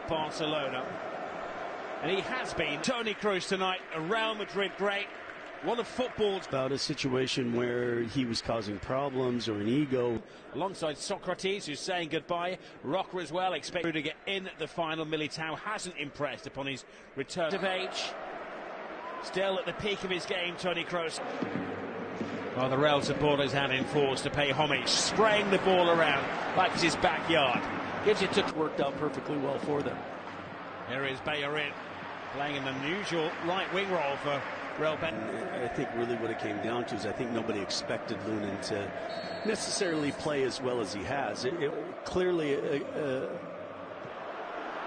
Barcelona. And he has been. Toni Kroos tonight, a Real Madrid great. One of football's about a situation where he was causing problems or an ego. Alongside Socrates, who's saying goodbye. Rocker as well, expected to get in the final. Militao hasn't impressed upon his return of age. Still at the peak of his game, Toni Kroos. Well, the Real supporters had in force to pay homage, spraying the ball around like it's his backyard. Gives it to... Worked out perfectly well for them. Here is Betis, playing an unusual right wing role for Real Betis. I think really what it came down to is I think nobody expected Lunin to necessarily play as well as he has. Clearly...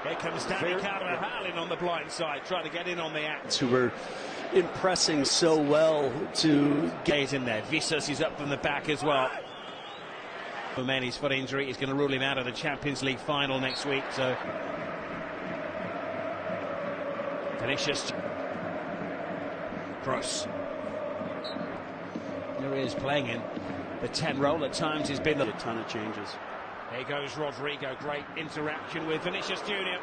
Here comes Danny Carvajal in on the blind side, trying to get in on the act. Who were impressing so well to get in there. Visas is up from the back as well. Khomeini's foot injury is going to rule him out of the Champions League final next week. So Vinicius. Kroos. There he is playing in the 10 role. At times he's been a ton of changes. Here goes Rodrigo. Great interaction with Vinicius Jr.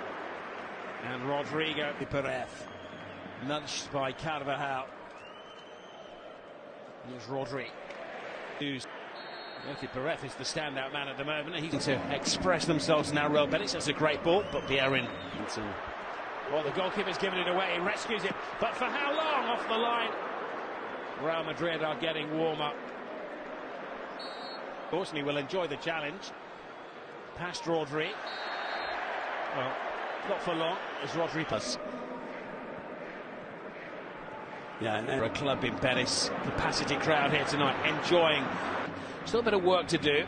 And Rodrigo. Perez. Nudged by Carvajal. Here's Rodri. Perez is the standout man at the moment. He's going to express themselves now. Real Betis. That's a great ball, but Bierin. Well, the goalkeeper's given it away. He rescues it, but for how long? Off the line. Real Madrid are getting warm up. Fortunately, will enjoy the challenge. Past Rodri. Well, not for long as Rodri plus. Yeah, and for a club in Betis, capacity crowd here tonight, enjoying. Still a bit of work to do.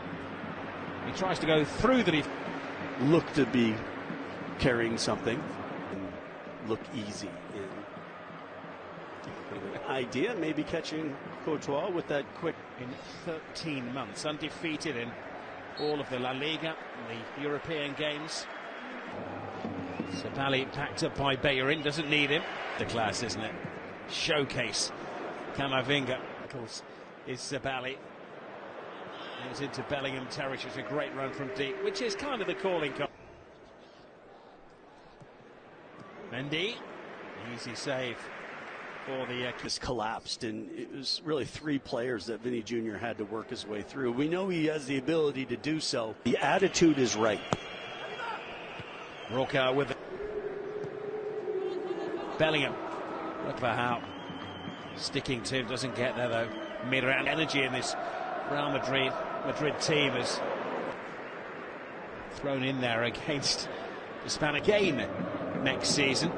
He tries to go through the. Look to be carrying something. And look easy. Idea maybe catching Courtois with that quick. In 13 months, undefeated in all of the La Liga, the European games. Sabali packed up by Bellerin, doesn't need him. The class, isn't it? Showcase. Camavinga is Sabali. He's into Bellingham territory. It's a great run from deep, which is kind of the calling card. Mendy, easy save for the just collapsed, and it was really 3 players that Vinny Jr. had to work his way through. We know he has the ability to do so. The attitude is right. Roca with it. Bellingham. Look for how sticking to him, doesn't get there though. Mid-round energy in this Real Madrid team is thrown in there against the Span again next season.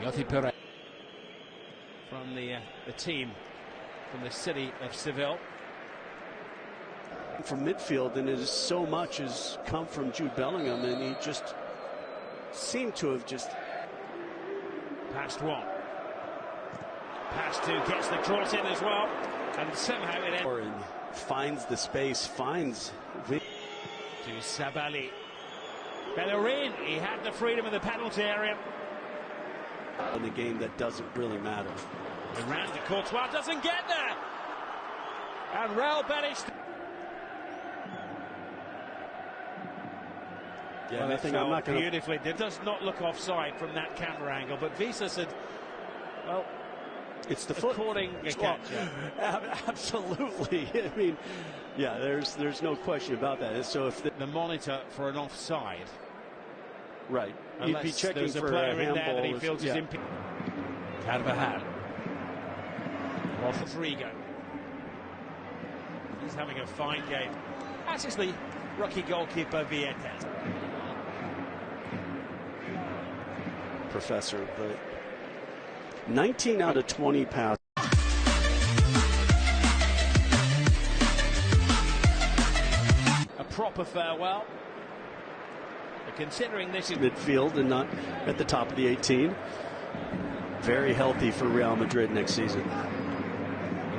Yothi Perez from the team from the city of Seville. From midfield, and it is so much has come from Jude Bellingham, and he just seemed to have just past one, past two, gets the cross in as well, and somehow it ends. And finds the space, finds to Sabali. Bellerin, he had the freedom of the penalty area. In a game that doesn't really matter. Around to Courtois, doesn't get there, and Real Betis. Yeah, well, I think I'm not going to. Beautifully, it does not look offside from that camera angle, but Visa said, well, it's the foot. According to catch, absolutely. I mean, yeah, there's no question about that. So if the monitor for an offside, right, he'd be checking there's for a player a in there that he handball. feels is impeded. Carvajal, Rodrigo. He's having a fine game. As is the rookie goalkeeper Vietes. Professor, but 19 out of 20 passes. A proper farewell. But considering this is midfield and not at the top of the 18, very healthy for Real Madrid next season.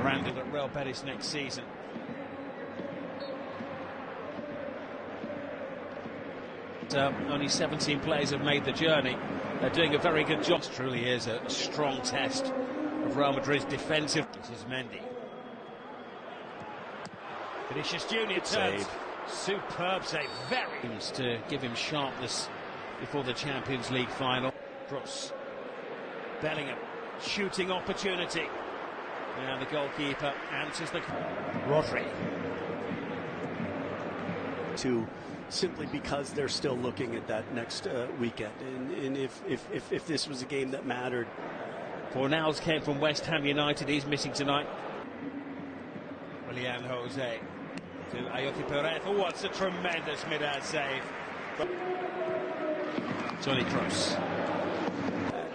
Rounded at Real Betis next season. Only 17 players have made the journey. They're doing a very good job. This truly is a strong test of Real Madrid's defensive. This is Mendy. Vinicius Jr. turns Superb save, very to give him sharpness before the Champions League final. Cross. Bellingham, shooting opportunity. Now the goalkeeper answers the... Rodri. Simply because they're still looking at that next weekend. And if this was a game that mattered. Fornals came from West Ham United. He's missing tonight. Willian Jose to Ayoki Perez. Oh, it's a tremendous mid-air save. Toni Kroos.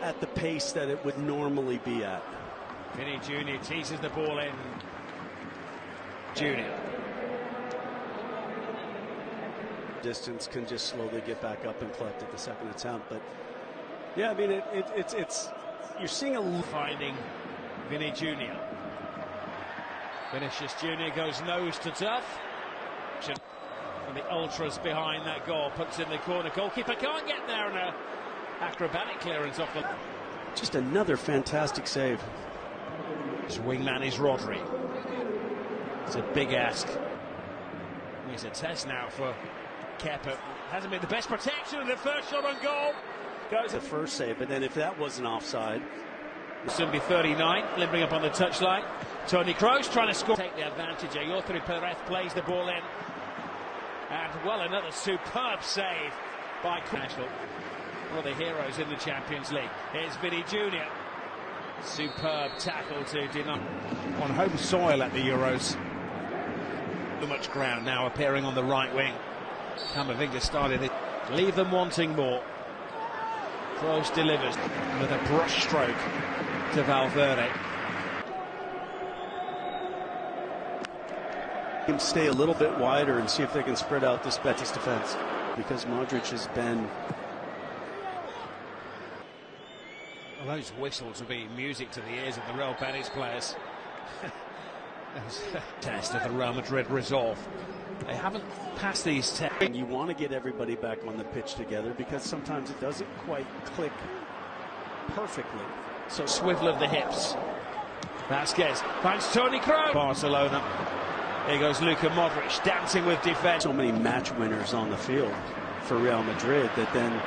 At the pace that it would normally be at. Vinny Jr. teases the ball in. Junior. Distance can just slowly get back up and collect at the second attempt. But yeah, I mean, it's you're seeing a... Finding Vinny Jr. Vinicius Jr. goes nose to tough. And the ultras behind that goal puts in the corner. Goalkeeper can't get there, and a acrobatic clearance off the... Just another fantastic save. His wingman is Rodri. It's a big ask. It's a test now for Kepa. Hasn't been the best protection, and the first shot on goal goes... The first save, but then if that wasn't offside... Soon be 39, limbering up on the touchline. Toni Kroos trying to score. Take the advantage. Ayoki Perez plays the ball in. And, well, another superb save by National. One of the heroes in the Champions League. Here's Vinny Jr. Superb tackle to deny. On home soil at the Euros. Too much ground now appearing on the right wing. Camavinga started it. Leave them wanting more. Kroos delivers with a brush stroke to Valverde. Can stay a little bit wider and see if they can spread out this Betis defense, because Modric has been... Well, those whistles will be music to the ears of the Real Betis players. That was a test of the Real Madrid resolve. They haven't passed these tests. You want to get everybody back on the pitch together, because sometimes it doesn't quite click perfectly. So swivel of the hips. Vasquez finds Toni Kroos. Barcelona. Here goes Luka Modric dancing with defense. So many match winners on the field for Real Madrid that then...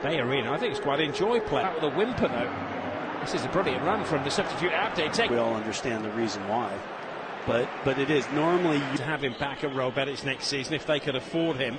Bellerin, I think it's quite enjoy play. Out with a whimper though. This is a brilliant run from the substitute Abde. We all understand the reason why. But it is normally... To have him back at Real Betis next season if they could afford him.